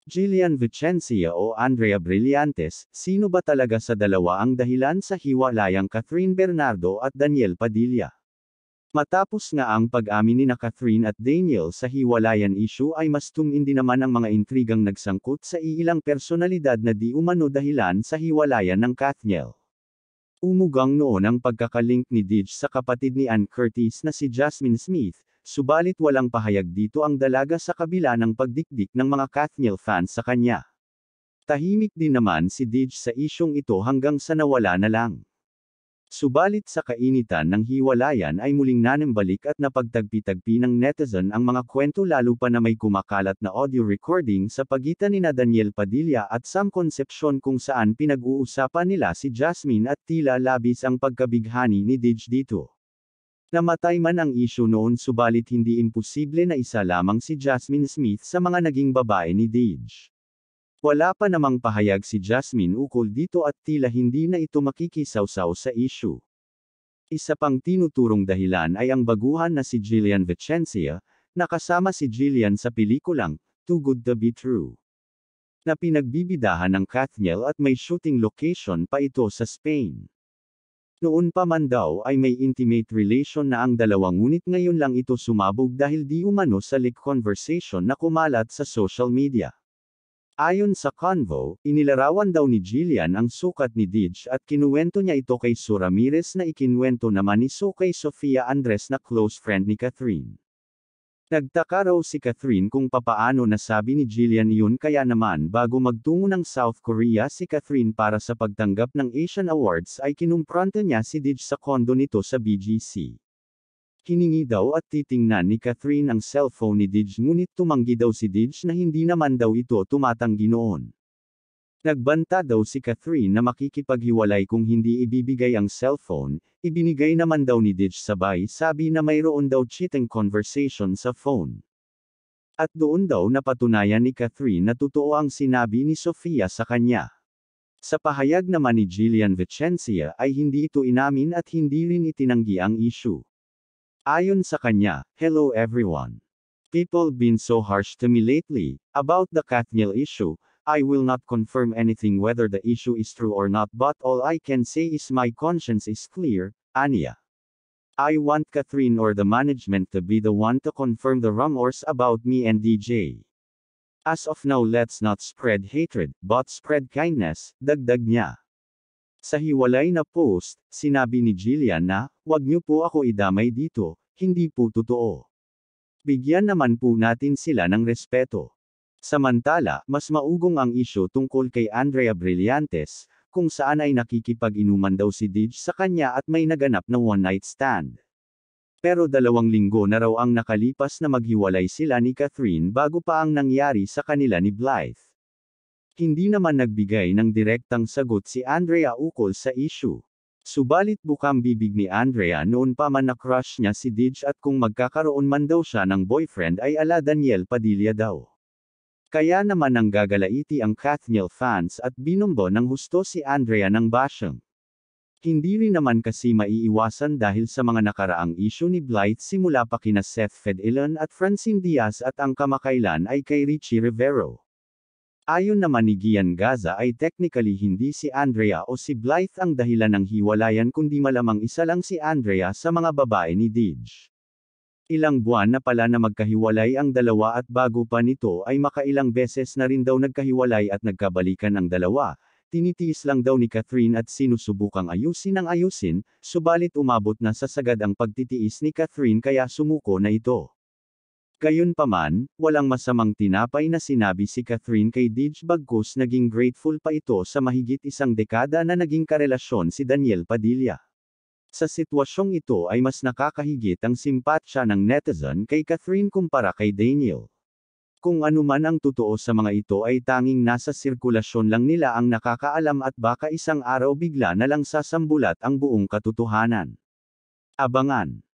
Jillian Vicencia o Andrea Brillantes, sino ba talaga sa dalawa ang dahilan sa hiwalayang Catherine Bernardo at Daniel Padilla? Matapos nga ang pag-amin ni Catherine at Daniel sa hiwalayan issue ay mas tumindi naman ang mga intrigang nagsangkot sa iilang personalidad na di umano dahilan sa hiwalayan ng Kathniel. Umugang noon ang pagkakalink ni Deej sa kapatid ni Ann Curtis na si Jasmine Smith, subalit walang pahayag dito ang dalaga sa kabila ng pagdikdik ng mga Kathniel fans sa kanya. Tahimik din naman si Deej sa isyong ito hanggang sa nawala na lang. Subalit sa kainitan ng hiwalayan ay muling nanambalik at napagtagpi-tagpi ng netizen ang mga kwento lalo pa na may kumakalat na audio recording sa pagitan ni Daniel Padilla at Sam Concepcion kung saan pinag-uusapan nila si Jasmine at tila labis ang pagkabighani ni Deej dito. Namatay man ang issue noon subalit hindi imposible na isa lamang si Jasmine Smith sa mga naging babae ni Deej. Wala pa namang pahayag si Jasmine ukol dito at tila hindi na ito makikisawsaw sa issue. Isa pang tinuturong dahilan ay ang baguhan na si Jillian Vicencia, nakasama si Jillian sa pelikulang Too Good to Be True, na pinagbibidahan ng Kathniel at may shooting location pa ito sa Spain. Noon pa man daw ay may intimate relation na ang dalawa ngunit ngayon lang ito sumabog dahil di umano sa leak conversation na kumalat sa social media. Ayon sa convo, inilarawan daw ni Jillian ang sukat ni Deej at kinuwento niya ito kay Sue Ramirez na ikinwento naman ni Sue kay Sofia Andres na close friend ni Catherine. Nagtaka raw si Catherine kung papaano nasabi ni Jillian iyon kaya naman bago magtungo ng South Korea si Catherine para sa pagtanggap ng Asian Awards ay kinumpronta niya si Deej sa kondo nito sa BGC. Hiningi daw at titingnan ni Catherine ang cellphone ni Deej ngunit tumanggi daw si Deej na hindi naman daw ito tumatanggi noon. Nagbanta daw si Catherine na makikipaghiwalay kung hindi ibibigay ang cellphone, ibinigay naman daw ni Deej sabay sabi na mayroon daw cheating conversation sa phone. At doon daw napatunayan ni Catherine na totoo ang sinabi ni Sofia sa kanya. Sa pahayag naman ni Jillian Vicencia ay hindi ito inamin at hindi rin itinanggi ang issue. Ayon sa kanya, "Hello everyone. People been so harsh to me lately, about the Kathniel issue. I will not confirm anything whether the issue is true or not but all I can say is my conscience is clear, Anya. I want Catherine or the management to be the one to confirm the rumors about me and DJ. As of now let's not spread hatred, but spread kindness," dagdag niya. Sa hiwalay na post, sinabi ni Jillian na, "Wag niyo po ako idamay dito, hindi po totoo. Bigyan naman po natin sila ng respeto." Samantala, mas maugong ang isyu tungkol kay Andrea Brillantes, kung saan ay nakikipag-inuman daw si Deej sa kanya at may naganap na one-night stand. Pero 2 linggo na raw ang nakalipas na maghiwalay sila ni Catherine bago pa ang nangyari sa kanila ni Blythe. Hindi naman nagbigay ng direktang sagot si Andrea ukol sa issue. Subalit bukang bibig ni Andrea noon pa man na crush niya si Deej at kung magkakaroon man daw siya ng boyfriend ay ala Daniel Padilla daw. Kaya naman ang gagalaiti ang Kathniel fans at binombo ng husto si Andrea ng bashing. Hindi rin naman kasi maiiwasan dahil sa mga nakaraang issue ni Blythe simula pa kina Seth Fedilon at Francine Diaz at ang kamakailan ay kay Richie Rivero. Ayon naman ni Gian Gaza ay technically hindi si Andrea o si Blythe ang dahilan ng hiwalayan kundi malamang isa lang si Andrea sa mga babae ni Deej. Ilang buwan na pala na magkahiwalay ang dalawa at bago pa nito ay makailang beses na rin daw nagkahiwalay at nagkabalikan ang dalawa. Tinitiis lang daw ni Catherine at sinusubukang ayusin ang ayusin, subalit umabot na sa sagad ang pagtitiis ni Catherine kaya sumuko na ito. Gayunpaman, walang masamang tinapay na sinabi si Catherine kay Deej bagkus naging grateful pa ito sa mahigit 1 dekada na naging karelasyon si Daniel Padilla. Sa sitwasyong ito ay mas nakakahigit ang simpatsya ng netizen kay Catherine kumpara kay Daniel. Kung ano man ang totoo sa mga ito ay tanging nasa sirkulasyon lang nila ang nakakaalam at baka isang araw bigla na lang sasambulat ang buong katotohanan. Abangan.